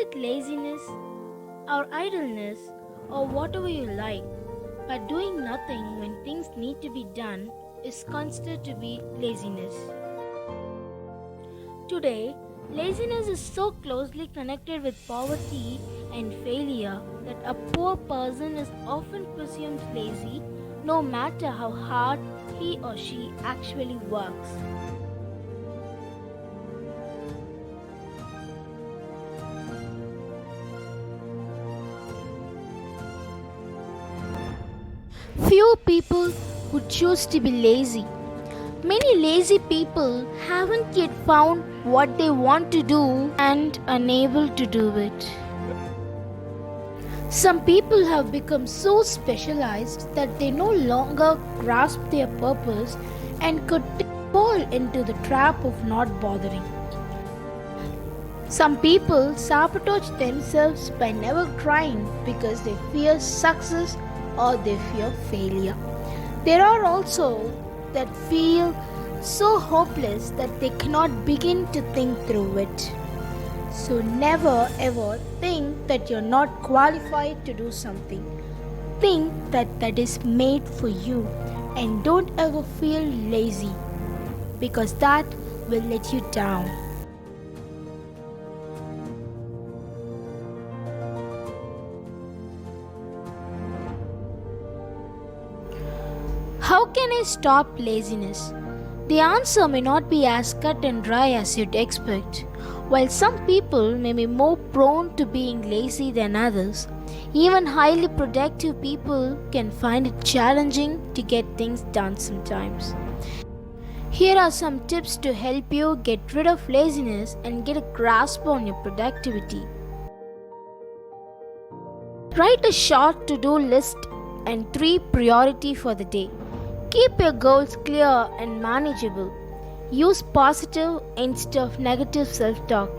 it laziness or idleness or whatever you like, but doing nothing when things need to be done is considered to be laziness. Today, laziness is so closely connected with poverty and failure that a poor person is often presumed lazy no matter how hard he or she actually works. Few people would choose to be lazy. Many lazy people haven't yet found what they want to do and unable to do it. Some people have become so specialized that they no longer grasp their purpose and could fall into the trap of not bothering. Some people sabotage themselves by never trying because they fear success or they fear failure. There are also that feel so hopeless that they cannot begin to think through it. So never ever think that you're not qualified to do something. Think that that is made for you and don't ever feel lazy because that will let you down. How can I stop laziness? The answer may not be as cut and dry as you'd expect. While some people may be more prone to being lazy than others, even highly productive people can find it challenging to get things done sometimes. Here are some tips to help you get rid of laziness and get a grasp on your productivity. Write a short to-do list and 3 priorities for the day. Keep your goals clear and manageable. Use positive instead of negative self-talk.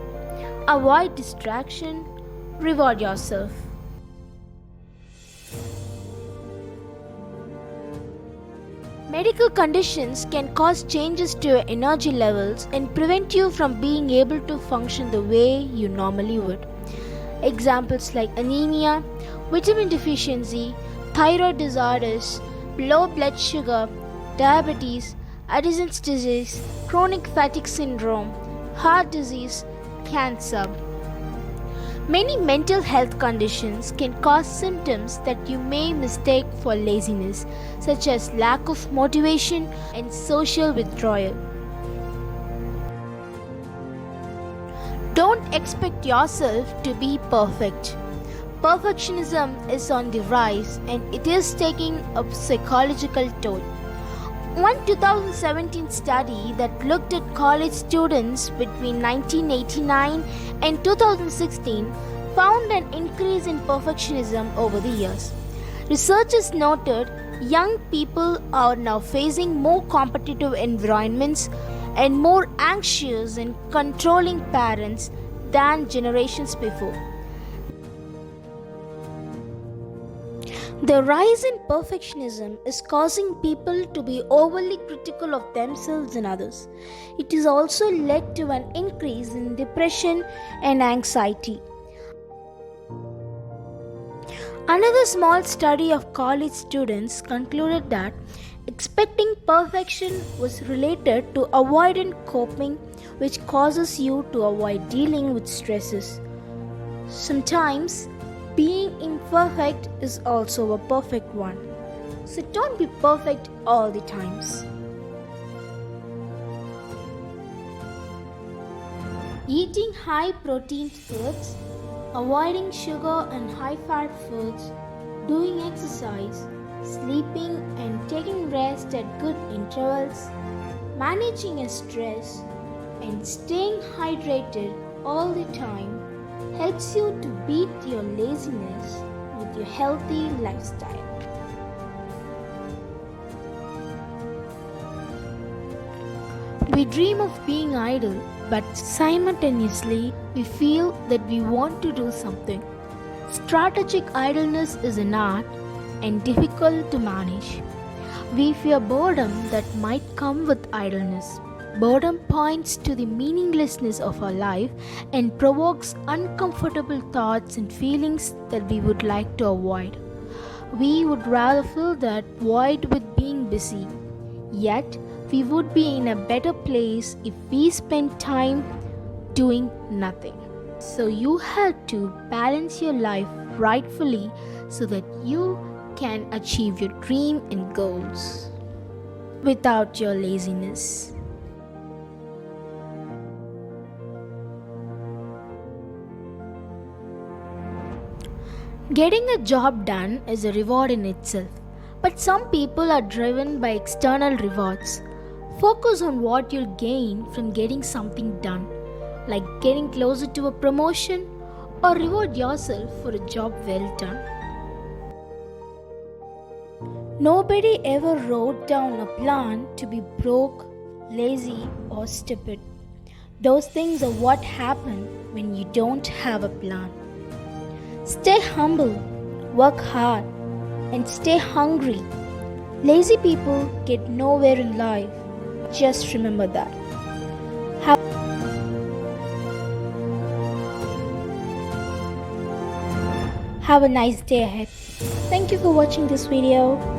Avoid distraction. Reward yourself. Medical conditions can cause changes to your energy levels and prevent you from being able to function the way you normally would. Examples like anemia, vitamin deficiency, thyroid disorders, low blood sugar, diabetes, Addison's disease, chronic fatigue syndrome, heart disease, cancer. Many mental health conditions can cause symptoms that you may mistake for laziness, such as lack of motivation and social withdrawal. Don't expect yourself to be perfect. Perfectionism is on the rise and it is taking a psychological toll. One 2017 study that looked at college students between 1989 and 2016 found an increase in perfectionism over the years. Researchers noted young people are now facing more competitive environments and more anxious and controlling parents than generations before. The rise in perfectionism is causing people to be overly critical of themselves and others. It has also led to an increase in depression and anxiety. Another small study of college students concluded that expecting perfection was related to avoidant coping, which causes you to avoid dealing with stresses. Sometimes, being imperfect is also a perfect one. So don't be perfect all the times. Eating high protein foods, avoiding sugar and high fat foods, doing exercise, sleeping and taking rest at good intervals, managing your stress, and staying hydrated all the time helps you to beat your laziness with your healthy lifestyle. We dream of being idle, but simultaneously we feel that we want to do something. Strategic idleness is an art and difficult to manage. We fear boredom that might come with idleness, Boredom points to the meaninglessness of our life and provokes uncomfortable thoughts and feelings that we would like to avoid. We would rather fill that void with being busy. Yet, we would be in a better place if we spent time doing nothing. So, you have to balance your life rightfully so that you can achieve your dream and goals without your laziness. Getting a job done is a reward in itself, but some people are driven by external rewards. Focus on what you'll gain from getting something done, like getting closer to a promotion, or reward yourself for a job well done. Nobody ever wrote down a plan to be broke, lazy, or stupid. Those things are what happen when you don't have a plan. Stay humble, work hard, and stay hungry. Lazy people get nowhere in life. Just remember that. Have a nice day ahead. Thank you for watching this video.